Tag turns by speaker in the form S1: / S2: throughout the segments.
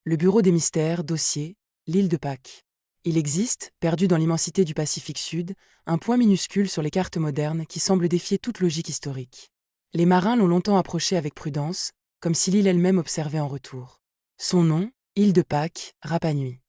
S1: Le Bureau des mystères, dossier, l'île de Pâques. Il existe, perdu dans l'immensité du Pacifique Sud, un point minuscule sur les cartes modernes qui semble défier toute logique historique. Les marins l'ont longtemps approché avec prudence, comme si l'île elle-même observait en retour. Son nom, île de Pâques, Rapa Nui.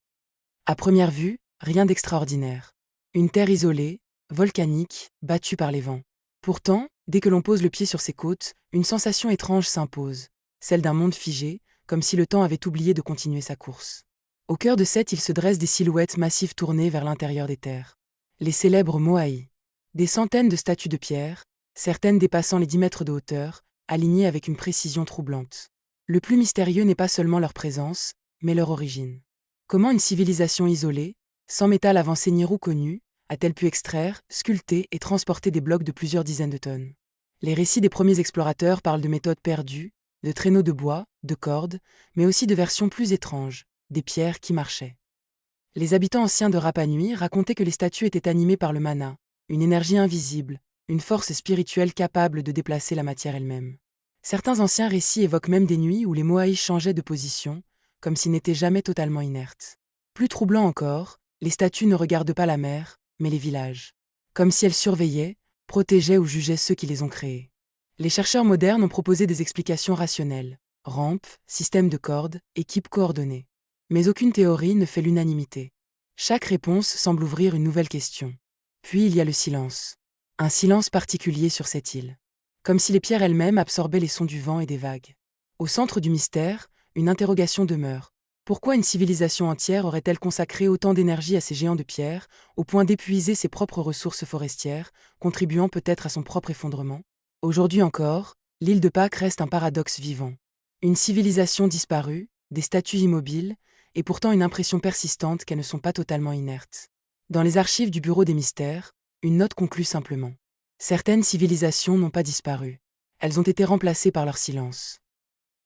S1: À première vue, rien d'extraordinaire. Une terre isolée, volcanique, battue par les vents. Pourtant, dès que l'on pose le pied sur ses côtes, une sensation étrange s'impose, celle d'un monde figé, comme si le temps avait oublié de continuer sa course. Au cœur de cette île se dressent des silhouettes massives tournées vers l'intérieur des terres. Les célèbres Moai. Des centaines de statues de pierre, certaines dépassant les 10 mètres de hauteur, alignées avec une précision troublante. Le plus mystérieux n'est pas seulement leur présence, mais leur origine. Comment une civilisation isolée, sans métal avancé ni roue connue, a-t-elle pu extraire, sculpter et transporter des blocs de plusieurs dizaines de tonnes? Les récits des premiers explorateurs parlent de méthodes perdues, de traîneaux de bois, de cordes, mais aussi de versions plus étranges, des pierres qui marchaient. Les habitants anciens de Rapa Nui racontaient que les statues étaient animées par le mana, une énergie invisible, une force spirituelle capable de déplacer la matière elle-même. Certains anciens récits évoquent même des nuits où les Moai changeaient de position, comme s'ils n'étaient jamais totalement inertes. Plus troublant encore, les statues ne regardent pas la mer, mais les villages. Comme si elles surveillaient, protégeaient ou jugeaient ceux qui les ont créés. Les chercheurs modernes ont proposé des explications rationnelles. Rampes, systèmes de cordes, équipes coordonnées. Mais aucune théorie ne fait l'unanimité. Chaque réponse semble ouvrir une nouvelle question. Puis il y a le silence. Un silence particulier sur cette île. Comme si les pierres elles-mêmes absorbaient les sons du vent et des vagues. Au centre du mystère, une interrogation demeure. Pourquoi une civilisation entière aurait-elle consacré autant d'énergie à ces géants de pierre, au point d'épuiser ses propres ressources forestières, contribuant peut-être à son propre effondrement? Aujourd'hui encore, l'île de Pâques reste un paradoxe vivant. Une civilisation disparue, des statues immobiles, et pourtant une impression persistante qu'elles ne sont pas totalement inertes. Dans les archives du Bureau des mystères, une note conclut simplement. Certaines civilisations n'ont pas disparu. Elles ont été remplacées par leur silence.